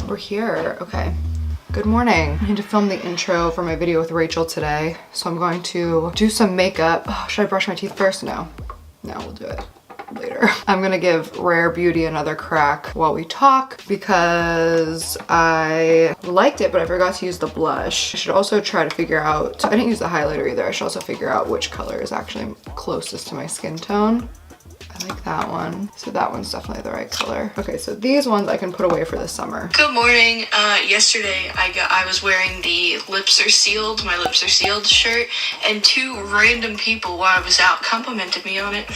We're here. Okay. Good morning. I need to film the intro for my video with Rachel today, so I'm going to do some makeup. Oh, should I brush my teeth first? No. No, we'll do it later. I'm gonna give Rare Beauty another crack while we talk because I liked it, but I forgot to use the blush. I should also try to figure out, I didn't use the highlighter either. I should also figure out which color is actually closest to my skin tone. I like that one. So that one's definitely the right color. Okay, so these ones I can put away for the summer. Good morning. Yesterday I was wearing the lips are sealed, my lips are sealed shirt, and two random people while I was out complimented me on it.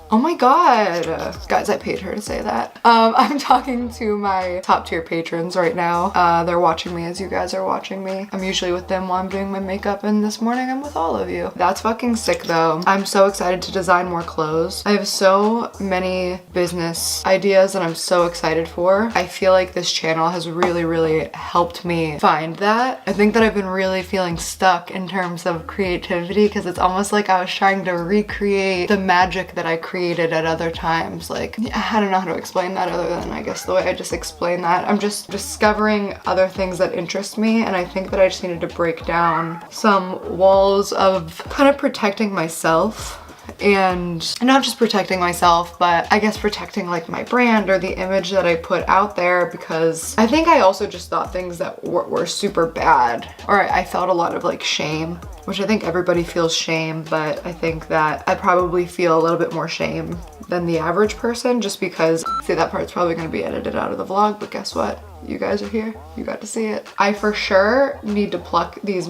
Oh my god. Guys, I paid her to say that. I'm talking to my top tier patrons right now. They're watching me as you guys are watching me. I'm usually with them while I'm doing my makeup, and this morning I'm with all of you. That's fucking sick though. I'm so excited to design more clothes. I have so many business ideas that I'm so excited for. I feel like this channel has really helped me find that. I think that I've been really feeling stuck in terms of creativity because it's almost like I was trying to recreate the magic that I created at other times. Like, I don't know how to explain that other than I guess the way I just explained that. I'm just discovering other things that interest me, and I think that I just needed to break down some walls of kind of protecting myself. And not just protecting myself, but I guess protecting like my brand or the image that I put out there, because I think I also just thought things that were super bad, or I felt a lot of like shame, which I think everybody feels shame, but I think that I probably feel a little bit more shame than the average person, just because, see, that part's probably going to be edited out of the vlog, but guess what? You guys are here. You got to see it. I for sure need to pluck these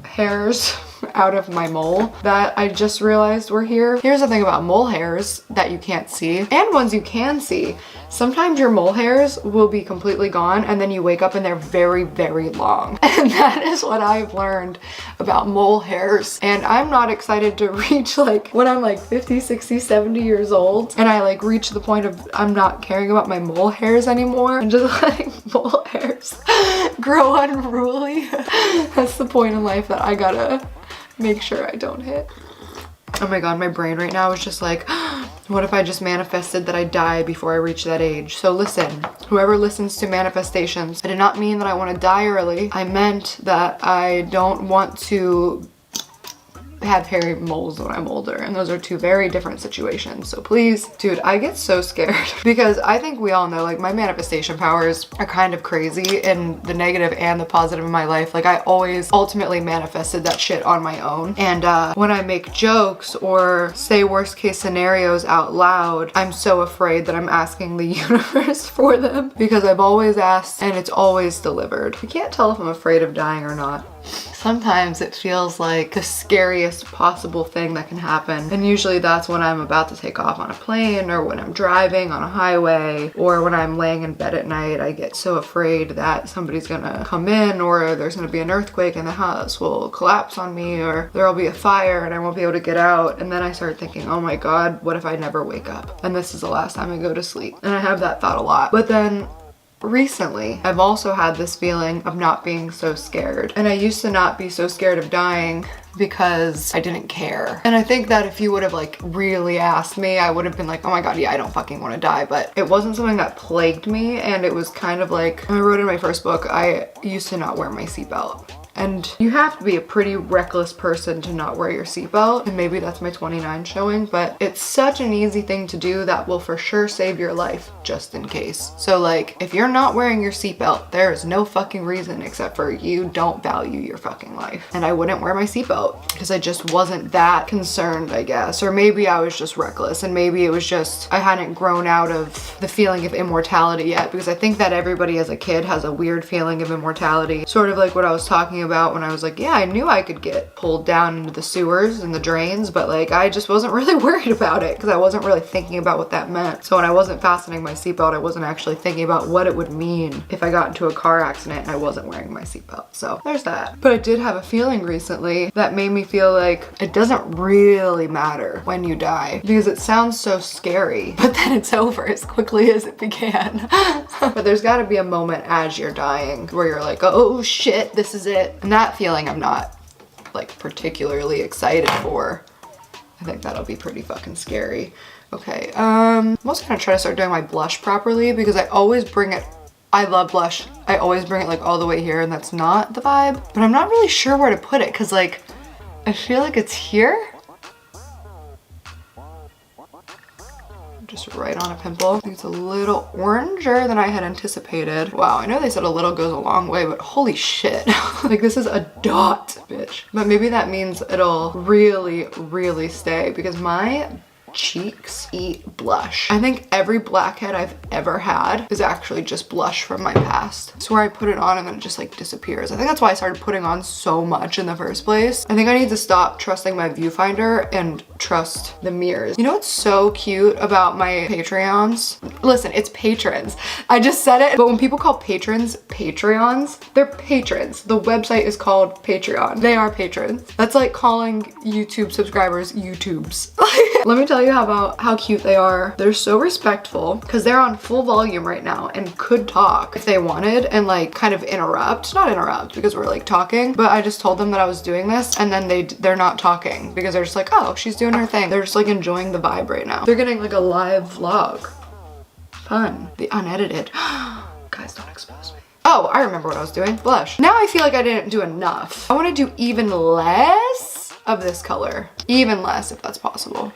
hairs out of my mole that I just realized were here. Here's the thing about mole hairs that you can't see, and ones you can see. Sometimes your mole hairs will be completely gone and then you wake up and they're very long. And that is what I've learned about mole hairs. And I'm not excited to reach like when I'm like 50, 60, 70 years old and I like reach the point of I'm not caring about my mole hairs anymore and just letting mole hairs grow unruly. That's the point in life that I gotta make sure I don't hit. Oh my god, my brain right now is just like, what if I just manifested that I die before I reach that age? So listen, whoever listens to manifestations, I did not mean that I want to die early. I meant that I don't want to have hairy moles when I'm older, and those are two very different situations. So please, dude, I get so scared because I think we all know like my manifestation powers are kind of crazy in the negative and the positive in my life. Like I always ultimately manifested that shit on my own, and when I make jokes or say worst case scenarios out loud, I'm so afraid that I'm asking the universe for them, because I've always asked and it's always delivered. I can't tell if I'm afraid of dying or not. Sometimes it feels like the scariest possible thing that can happen, and usually that's when I'm about to take off on a plane, or when I'm driving on a highway, or when I'm laying in bed at night. I get so afraid that somebody's gonna come in, or there's gonna be an earthquake and the house will collapse on me, or there'll be a fire and I won't be able to get out. And then I start thinking, oh my god, what if I never wake up and this is the last time I go to sleep? And I have that thought a lot. But then recently, I've also had this feeling of not being so scared. And I used to not be so scared of dying because I didn't care. And I think that if you would have like really asked me, I would have been like, oh my god, yeah, I don't fucking want to die. But it wasn't something that plagued me, and it was kind of like, I wrote in my first book, I used to not wear my seatbelt. And you have to be a pretty reckless person to not wear your seatbelt, and maybe that's my 29 showing, but it's such an easy thing to do that will for sure save your life just in case. So like, if you're not wearing your seatbelt, there is no fucking reason except for you don't value your fucking life. And I wouldn't wear my seatbelt because I just wasn't that concerned, I guess. Or maybe I was just reckless, and maybe it was just I hadn't grown out of the feeling of immortality yet, because I think that everybody as a kid has a weird feeling of immortality, sort of like what I was talking about when I was like, yeah, I knew I could get pulled down into the sewers and the drains, but like I just wasn't really worried about it because I wasn't really thinking about what that meant. So when I wasn't fastening my seatbelt, I wasn't actually thinking about what it would mean if I got into a car accident and I wasn't wearing my seatbelt. So there's that. But I did have a feeling recently that made me feel like it doesn't really matter when you die, because it sounds so scary, but then it's over as quickly as it began. But there's got to be a moment as you're dying where you're like, oh shit, this is it. And that feeling I'm not like particularly excited for. I think that'll be pretty fucking scary. Okay, I'm also gonna try to start doing my blush properly, because I always bring it I love blush. I always bring it like all the way here, and that's not the vibe. But I'm not really sure where to put it because like, I feel like it's here. Just right on a pimple. I think it's a little oranger than I had anticipated. Wow, I know they said a little goes a long way, but holy shit. Like this is a dot, bitch. But maybe that means it'll really, really stay because my cheeks eat blush. I think every blackhead I've ever had is actually just blush from my past. It's where I put it on and then it just like disappears. I think that's why I started putting on so much in the first place. I think I need to stop trusting my viewfinder and trust the mirrors. You know what's so cute about my Patreons? Listen, it's patrons. I just said it, but when people call patrons Patreons, they're patrons. The website is called Patreon. They are patrons. That's like calling YouTube subscribers YouTubes. Let me tell you about how cute they are. They're so respectful because they're on full volume right now and could talk if they wanted and like kind of interrupt. Not interrupt because we're like talking, but I just told them that I was doing this and then they're not talking because they're just like, oh, she's doing her thing. They're just like enjoying the vibe right now. They're getting like a live vlog. Fun. The unedited. Guys, don't expose me. Oh, I remember what I was doing. Blush. Now I feel like I didn't do enough. I want to do even less of this color. Even less if that's possible.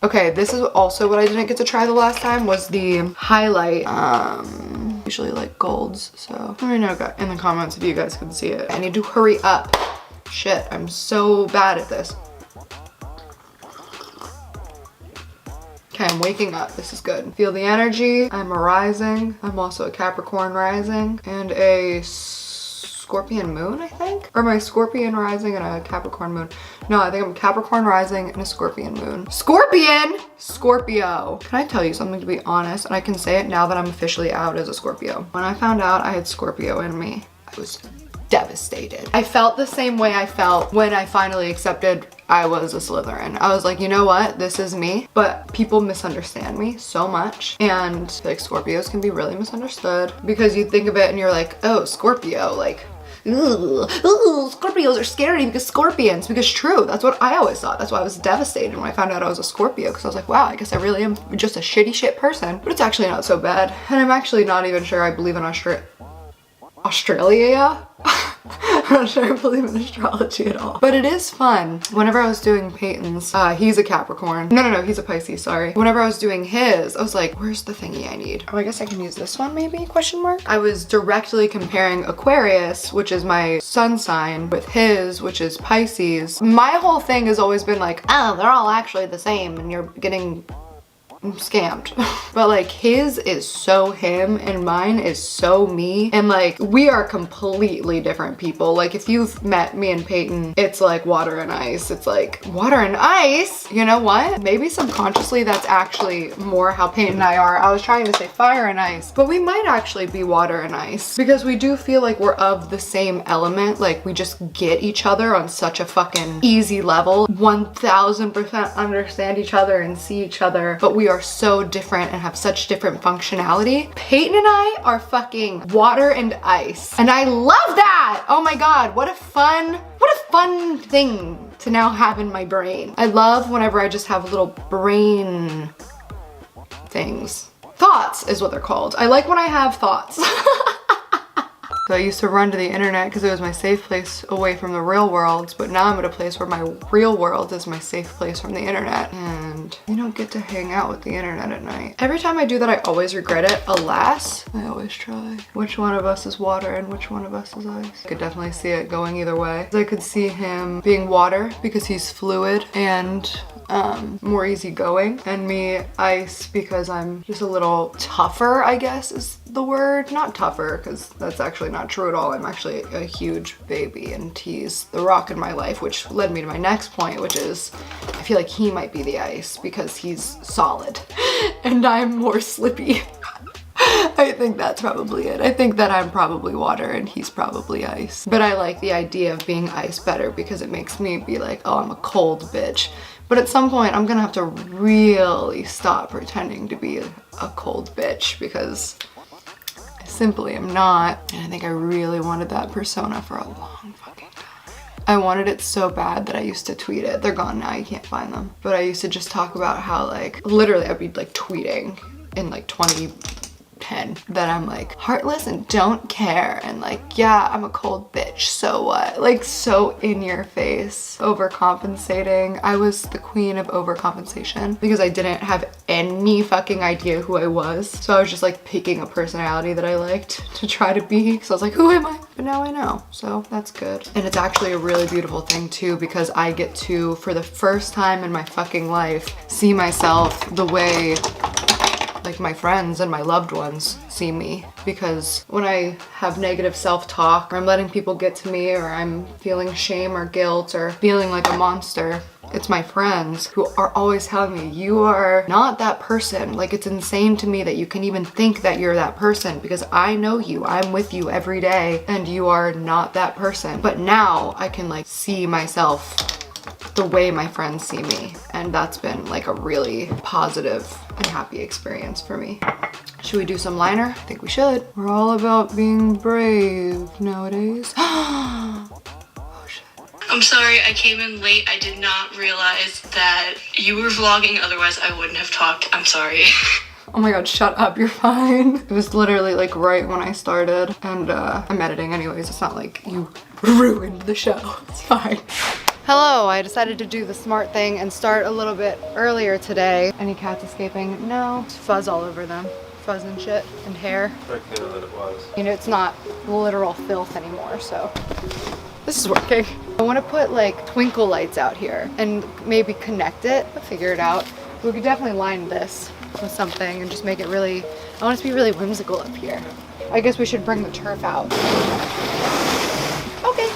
Okay, this is also what I didn't get to try the last time was the highlight. Usually like golds, so let me know in the comments if you guys can see it. I need to hurry up. Shit, I'm so bad at this. Okay, I'm waking up. This is good. Feel the energy. I'm a rising. I'm also a Capricorn rising and a Scorpion moon, I think? Or my Scorpion rising and a Capricorn moon. No, I think I'm Capricorn rising and a Scorpion moon. Scorpion! Scorpio. Can I tell you something, to be honest? And I can say it now that I'm officially out as a Scorpio. When I found out I had Scorpio in me, I was devastated. I felt the same way I felt when I finally accepted I was a Slytherin. I was like, you know what? This is me, but people misunderstand me so much. And like Scorpios can be really misunderstood because you think of it and you're like, oh, Scorpio, like, ooh, Scorpios are scary because scorpions, because true, that's what I always thought. That's why I was devastated when I found out I was a Scorpio because I was like, wow, I guess I really am just a shitty shit person, but it's actually not so bad. And I'm actually not even sure I believe in Australia? I'm not sure I believe in astrology at all. But it is fun. Whenever I was doing Peyton's, he's a Capricorn. No, he's a Pisces, sorry. Whenever I was doing his, I was like, where's the thingy I need? Oh, I guess I can use this one maybe, question mark? I was directly comparing Aquarius, which is my sun sign, with his, which is Pisces. My whole thing has always been like, oh, they're all actually the same and you're getting scammed. But like his is so him and mine is so me, and like we are completely different people. Like if you've met me and Peyton, it's like water and ice. It's like water and ice. You know what? Maybe subconsciously that's actually more how Peyton and I are. I was trying to say fire and ice, but we might actually be water and ice because we do feel like we're of the same element. Like we just get each other on such a fucking easy level. 1000% understand each other and see each other, but we are so different and have such different functionality. Peyton and I are fucking water and ice. And I love that! Oh my god, what a fun thing to now have in my brain. I love whenever I just have little brain things. Thoughts is what they're called. I like when I have thoughts. So I used to run to the internet because it was my safe place away from the real world, but now I'm at a place where my real world is my safe place from the internet, and you don't get to hang out with the internet at night. Every time I do that, I always regret it. Alas, I always try. Which one of us is water and which one of us is ice? I could definitely see it going either way. I could see him being water because he's fluid and more easygoing, and me ice because I'm just a little tougher, I guess is the word. Not tougher, because that's actually not true at all. I'm actually a huge baby and he's the rock in my life, which led me to my next point, which is I feel like he might be the ice because he's solid and I'm more slippy. I think that's probably it. I think that I'm probably water and he's probably ice. But I like the idea of being ice better because it makes me be like, oh, I'm a cold bitch. But at some point, I'm gonna have to really stop pretending to be a cold bitch because I simply am not. And I think I really wanted that persona for a long fucking time. I wanted it so bad that I used to tweet it. They're gone now, you can't find them. But I used to just talk about how like, literally I'd be like tweeting in like 2010 that I'm like heartless and don't care and like, yeah, I'm a cold bitch, so what? Like so in your face, overcompensating. I was the queen of overcompensation because I didn't have any fucking idea who I was. So I was just like picking a personality that I liked to try to be. So I was like, who am I? But now I know, so that's good. And it's actually a really beautiful thing too, because I get to, for the first time in my fucking life, see myself the way like my friends and my loved ones see me. Because when I have negative self-talk, or I'm letting people get to me, or I'm feeling shame or guilt or feeling like a monster, it's my friends who are always telling me, you are not that person. Like, it's insane to me that you can even think that you're that person, because I know you, I'm with you every day, and you are not that person. But now I can like see myself the way my friends see me, and that's been like a really positive and happy experience for me. Should we do some liner? I think we should. We're all about being brave nowadays. I'm sorry, I came in late. I did not realize that you were vlogging, otherwise I wouldn't have talked. I'm sorry. Oh my god, shut up, you're fine. It was literally like right when I started, and I'm editing anyways. It's not like you ruined the show. It's fine. Hello, I decided to do the smart thing and start a little bit earlier today. Any cats escaping? No. It's fuzz all over them. Fuzz and shit and hair. Very clear that it was. You know, it's not literal filth anymore, so this is working. I want to put like twinkle lights out here and maybe connect it. I'll figure it out. We could definitely line this with something and just make it really, I want it to be really whimsical up here. I guess we should bring the turf out. Okay.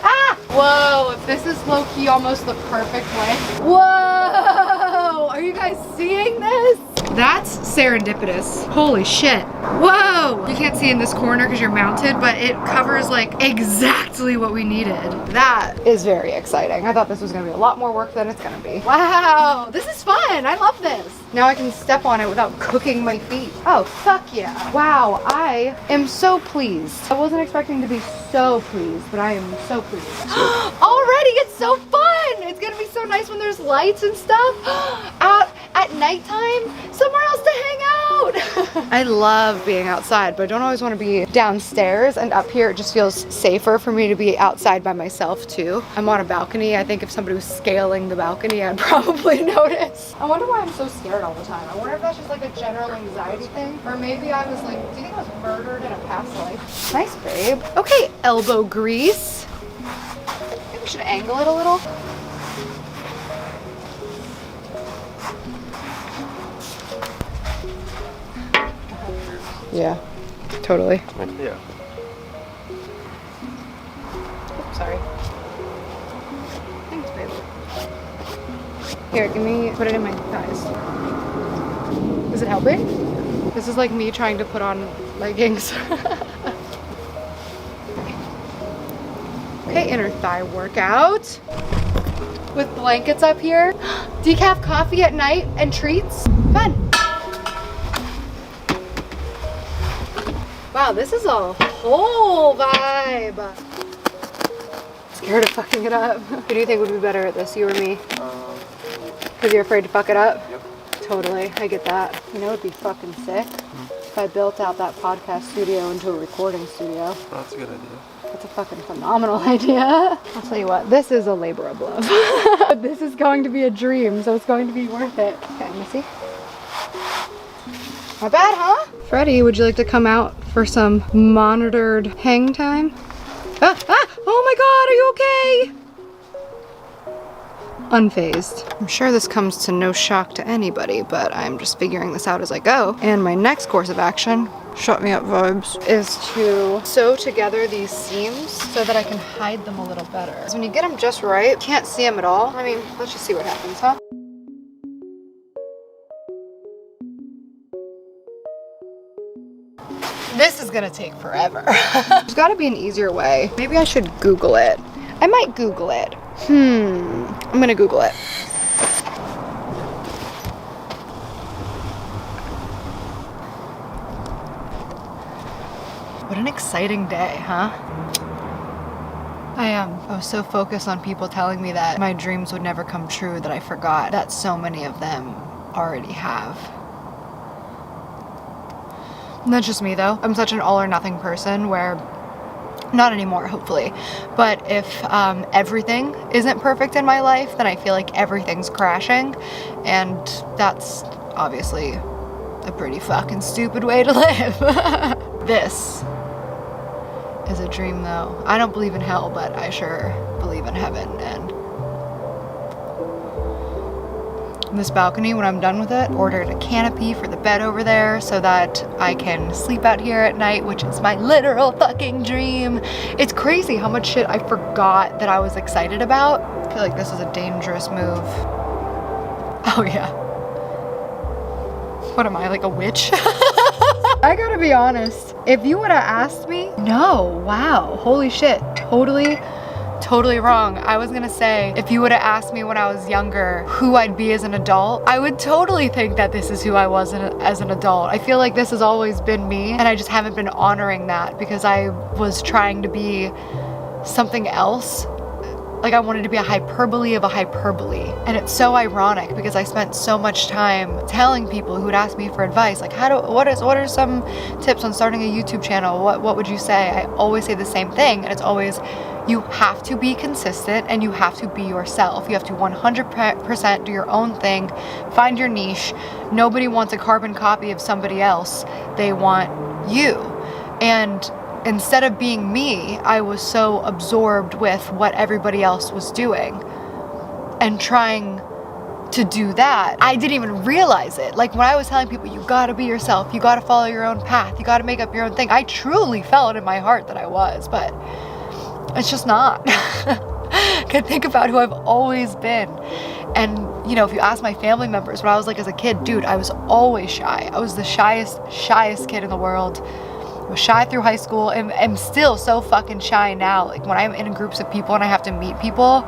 Ah! Whoa, if this is low-key almost the perfect way. Whoa! Are you guys seeing this? That's serendipitous. Holy shit. Whoa! You can't see in this corner because you're mounted, but it covers like exactly what we needed. That is very exciting. I thought this was gonna be a lot more work than it's gonna be. Wow, this is fun. I love this. Now I can step on it without cooking my feet. Oh, fuck yeah. Wow, I am so pleased. I wasn't expecting to be so pleased, but I am so pleased. Already, it's so fun. It's gonna be so nice when there's lights and stuff out at nighttime, somewhere else to hang out. I love being outside, but I don't always want to be downstairs, and up here it just feels safer for me to be outside by myself too. I'm on a balcony. I think if somebody was scaling the balcony, I'd probably notice. I wonder why I'm so scared all the time. I wonder if that's just like a general anxiety thing, or maybe I was like, do you think I was murdered in a past life? Nice, babe. Okay, elbow grease. I think we should angle it a little. Yeah, totally. Yeah. Oops, sorry. Thanks, babe. Here, put it in my thighs. Is it helping? This is like me trying to put on leggings. Okay, inner thigh workout. With blankets up here. Decaf coffee at night and treats. Fun. Wow, this is a whole vibe. Scared of fucking it up. Who do you think would be better at this, you or me? Because you're afraid to fuck it up? Yep. Totally, I get that. You know, it'd be fucking sick if I built out that podcast studio into a recording studio. That's a good idea. That's a fucking phenomenal idea. I'll tell you what, this is a labor of love. This is going to be a dream, so it's going to be worth it. Okay, Missy. Not bad, huh? Freddie, would you like to come out for some monitored hang time? Oh my god, are you okay? Unfazed. I'm sure this comes to no shock to anybody, but I'm just figuring this out as I go. And my next course of action, shut me up vibes, is to sew together these seams so that I can hide them a little better. Because when you get them just right, you can't see them at all. I mean, let's just see what happens, huh? This is gonna take forever. There's gotta be an easier way. Maybe I should Google it. I might Google it. I'm gonna Google it. What an exciting day, huh? I was so focused on people telling me that my dreams would never come true that I forgot that so many of them already have. That's just me though. I'm such an all or nothing person where, not anymore, hopefully, but if everything isn't perfect in my life, then I feel like everything's crashing, and that's obviously a pretty fucking stupid way to live. This is a dream though. I don't believe in hell, but I sure believe in heaven. And this balcony, when I'm done with it, ordered a canopy for the bed over there so that I can sleep out here at night, which is my literal fucking dream. It's crazy how much shit I forgot that I was excited about. I feel like this is a dangerous move. Oh yeah. What am I, like a witch? I gotta be honest, if you would have asked me, no, wow, holy shit, totally wrong. I was gonna say, if you would have asked me when I was younger who I'd be as an adult, I would totally think that this is who I was as an adult. I feel like this has always been me, and I just haven't been honoring that because I was trying to be something else. Like I wanted to be a hyperbole of a hyperbole. And it's so ironic because I spent so much time telling people who would ask me for advice, like what are some tips on starting a YouTube channel? What would you say? I always say the same thing, and it's always, you have to be consistent and you have to be yourself. You have to 100% do your own thing, find your niche. Nobody wants a carbon copy of somebody else. They want you. And instead of being me, I was so absorbed with what everybody else was doing and trying to do that. I didn't even realize it. Like when I was telling people, you gotta be yourself, you gotta follow your own path, you gotta make up your own thing, I truly felt in my heart that I was, but it's just not. Can think about who I've always been. And you know, if you ask my family members what I was like as a kid, dude, I was always shy. I was the shyest kid in the world. I was shy through high school and I'm still so fucking shy now. Like when I'm in groups of people and I have to meet people,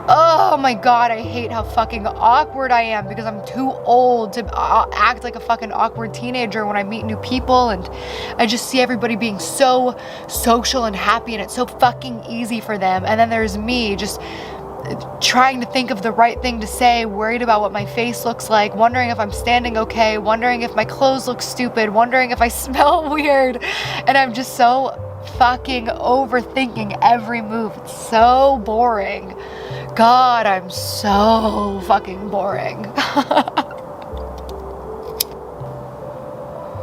oh my god, I hate how fucking awkward I am because I'm too old to act like a fucking awkward teenager when I meet new people, and I just see everybody being so social and happy and it's so fucking easy for them, and then there's me just trying to think of the right thing to say, worried about what my face looks like, wondering if I'm standing okay, wondering if my clothes look stupid, wondering if I smell weird, and I'm just so fucking overthinking every move. It's so boring. God, I'm so fucking boring.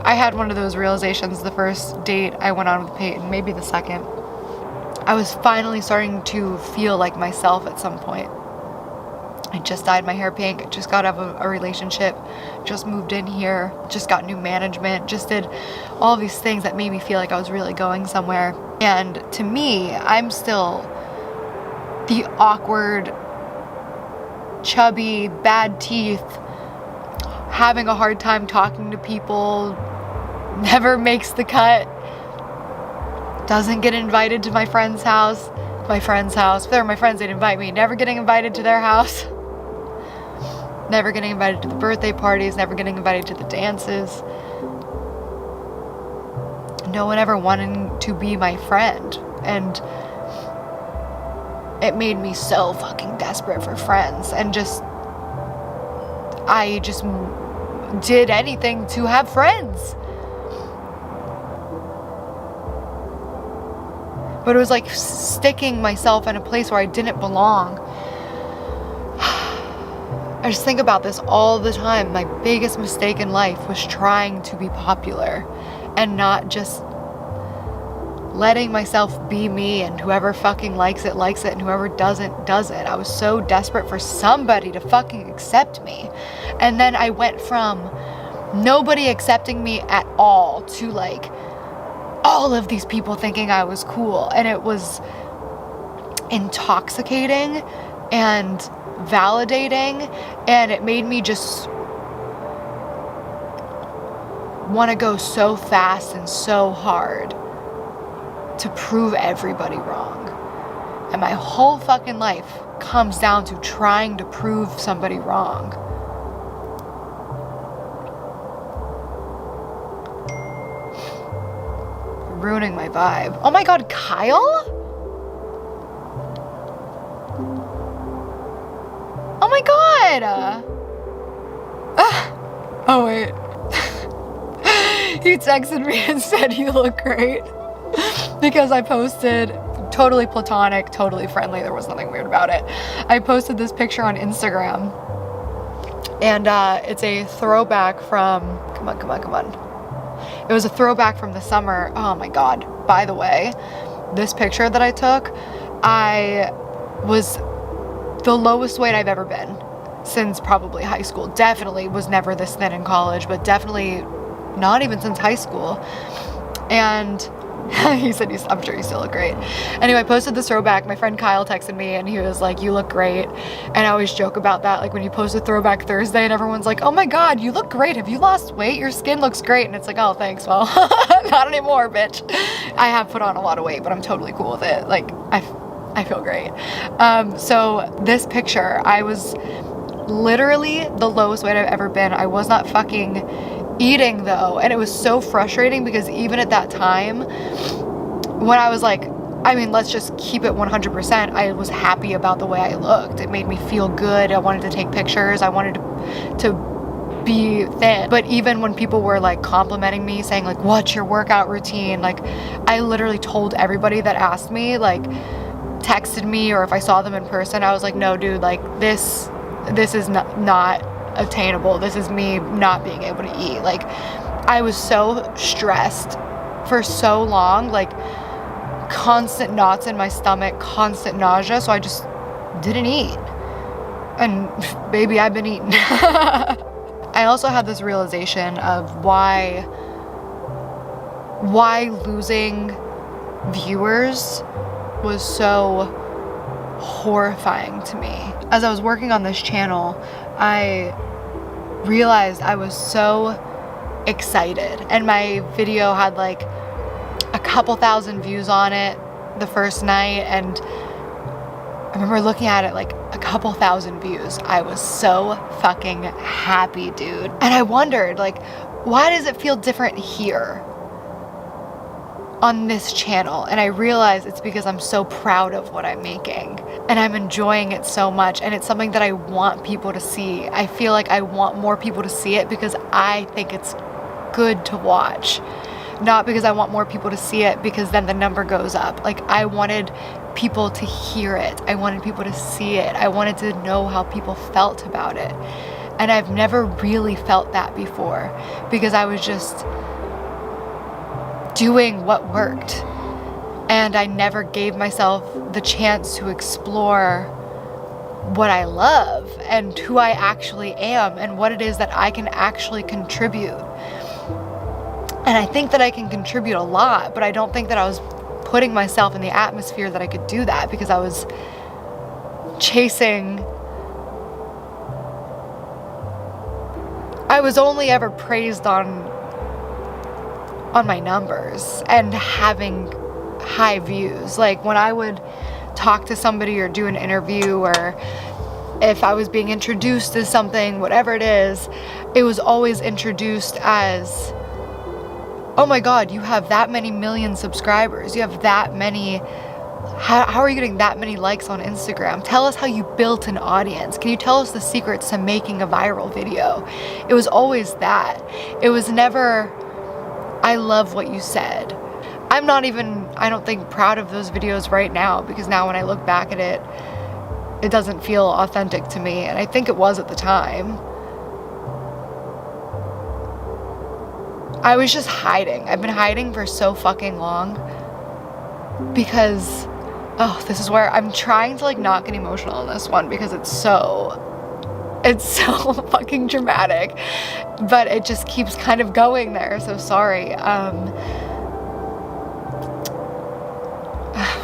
I had one of those realizations the first date I went on with Peyton, maybe the second. I was finally starting to feel like myself at some point. I just dyed my hair pink, just got out of a relationship, just moved in here, just got new management, just did all these things that made me feel like I was really going somewhere. And to me, I'm still the awkward, chubby, bad teeth, having a hard time talking to people, never makes the cut, doesn't get invited to my friend's house. If they're my friends, they'd invite me. Never getting invited to their house. Never getting invited to the birthday parties, never getting invited to the dances. No one ever wanting to be my friend. And it made me so fucking desperate for friends. And I just did anything to have friends. But it was like sticking myself in a place where I didn't belong. I just think about this all the time. My biggest mistake in life was trying to be popular and not just letting myself be me, and whoever fucking likes it, and whoever doesn't. I was so desperate for somebody to fucking accept me. And then I went from nobody accepting me at all to like all of these people thinking I was cool, and it was intoxicating and validating, and it made me just want to go so fast and so hard to prove everybody wrong. And my whole fucking life comes down to trying to prove somebody wrong. Ruining my vibe. Oh my god, Kyle? Oh my god! Oh wait. He texted me and said, "You look great," because I posted, totally platonic, totally friendly, there was nothing weird about it. I posted this picture on Instagram, and it's a throwback from, come on. It was a throwback from the summer. Oh my God. By the way, this picture that I took, I was the lowest weight I've ever been since probably high school. Definitely was never this thin in college, but definitely not even since high school. And he said, I'm sure you still look great. Anyway, I posted this throwback. My friend Kyle texted me and he was like, "You look great." And I always joke about that, like when you post a throwback Thursday and everyone's like, "Oh my God, you look great. Have you lost weight? Your skin looks great." And it's like, oh, thanks. Well, not anymore, bitch. I have put on a lot of weight, but I'm totally cool with it. Like, I feel great. So this picture, I was literally the lowest weight I've ever been. I was not fucking eating though, and it was so frustrating because even at that time when I was like, I mean, let's just keep it 100%, I was happy about the way I looked. It made me feel good. I wanted to take pictures. I wanted to be thin. But even when people were like complimenting me, saying like, "What's your workout routine?" Like, I literally told everybody that asked me, like texted me, or if I saw them in person, I was like, "No dude, like this is not attainable. This is me not being able to eat." Like, I was so stressed for so long, like constant knots in my stomach, constant nausea, so I just didn't eat. And baby, I've been eating. I also had this realization of why losing viewers was so horrifying to me. As I was working on this channel, I realized I was so excited, and my video had like a couple thousand views on it the first night, and I remember looking at it like a couple thousand views. I was so fucking happy, dude. And I wondered, like, why does it feel different here on this channel? And I realized it's because I'm so proud of what I'm making and I'm enjoying it so much, and it's something that I want people to see. I feel like I want more people to see it because I think it's good to watch, not because I want more people to see it because then the number goes up. Like, I wanted people to hear it. I wanted people to see it. I wanted to know how people felt about it. And I've never really felt that before because I was just doing what worked. And I never gave myself the chance to explore what I love and who I actually am and what it is that I can actually contribute. And I think that I can contribute a lot, but I don't think that I was putting myself in the atmosphere that I could do that because I was chasing. I was only ever praised on my numbers and having high views. Like when I would talk to somebody or do an interview, or if I was being introduced to something, whatever it was always introduced as, "Oh my God, you have that many million subscribers. You have that many, how are you getting that many likes on Instagram? Tell us how you built an audience. Can you tell us the secrets to making a viral video?" It was always that. It was never, "I love what you said." I'm not even, I don't think, proud of those videos right now because now when I look back at it, it doesn't feel authentic to me. And I think it was at the time. I was just hiding. I've been hiding for so fucking long because, oh, this is where I'm trying to like not get emotional in this one because it's so fucking dramatic, but it just keeps kind of going there. So sorry.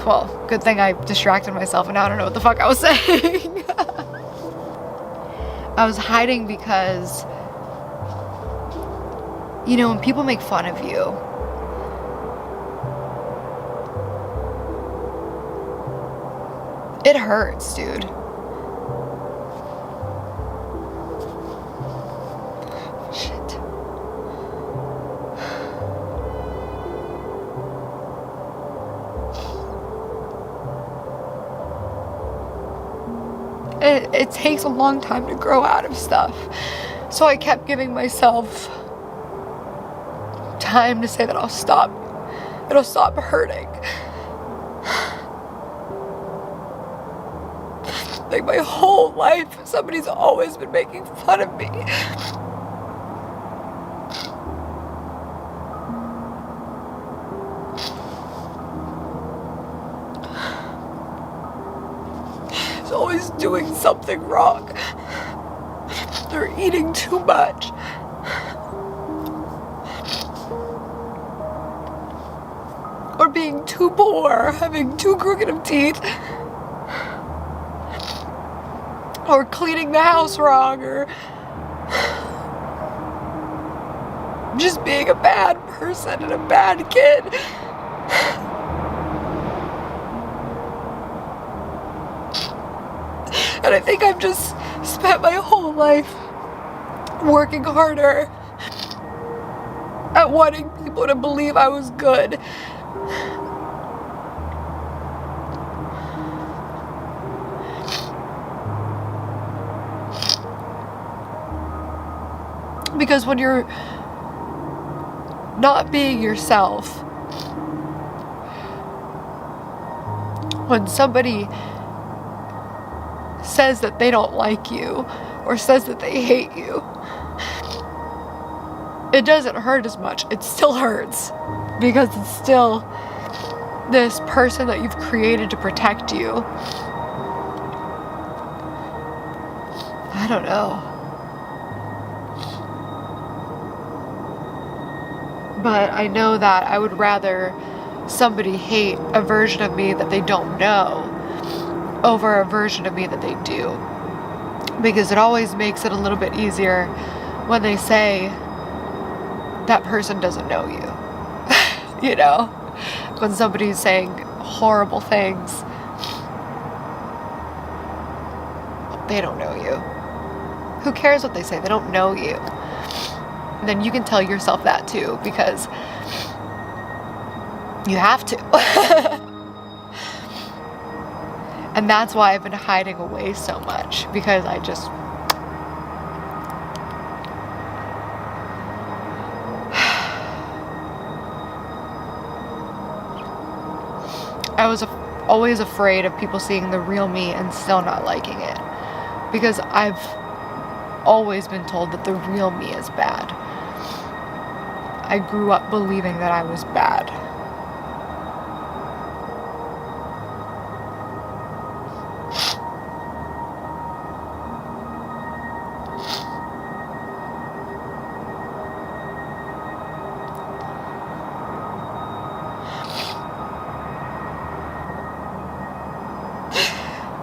Well, good thing I distracted myself and now I don't know what the fuck I was saying. I was hiding because, you know, when people make fun of you, it hurts, dude. Shit. It takes a long time to grow out of stuff. So I kept giving myself time to say that I'll stop. It'll stop hurting. Like my whole life, somebody's always been making fun of me. He's always doing something wrong. They're eating too much. Or being too poor, having too crooked of teeth. Or cleaning the house wrong, or just being a bad person and a bad kid. And I think I've just spent my whole life working harder at wanting people to believe I was good. Because when you're not being yourself, when somebody says that they don't like you or says that they hate you, it doesn't hurt as much. It still hurts because it's still this person that you've created to protect you. I don't know. But I know that I would rather somebody hate a version of me that they don't know over a version of me that they do. Because it always makes it a little bit easier when they say that person doesn't know you. You know? When somebody's saying horrible things, they don't know you. Who cares what they say? They don't know you. And then you can tell yourself that too, because you have to. And that's why I've been hiding away so much, because I was always afraid of people seeing the real me and still not liking it, because I've always been told that the real me is bad. I grew up believing that I was bad.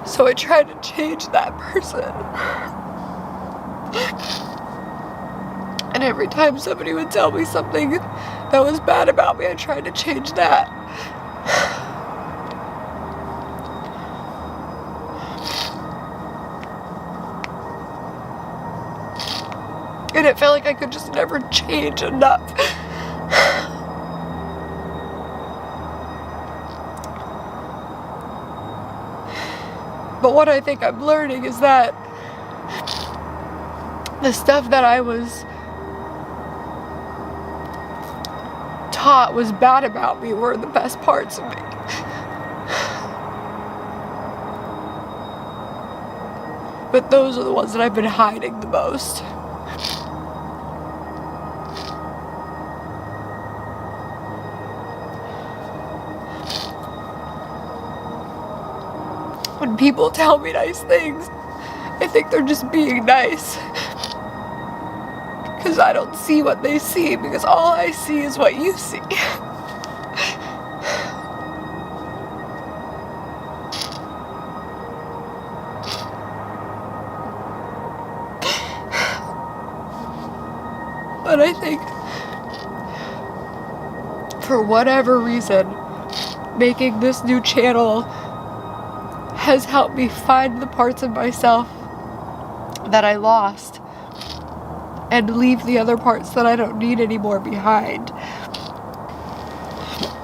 So I tried to change that person. And every time somebody would tell me something that was bad about me, I tried to change that. And it felt like I could just never change enough. But what I think I'm learning is that the stuff that I was taught was bad about me were the best parts of me. But those are the ones that I've been hiding the most. When people tell me nice things, I think they're just being nice. Because I don't see what they see, because all I see is what you see. But I think, for whatever reason, making this new channel has helped me find the parts of myself that I lost and leave the other parts that I don't need anymore behind.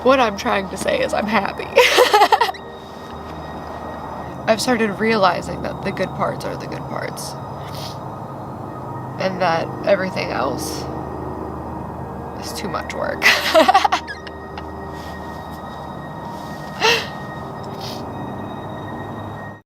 What I'm trying to say is I'm happy. I've started realizing that the good parts are the good parts. And that everything else is too much work.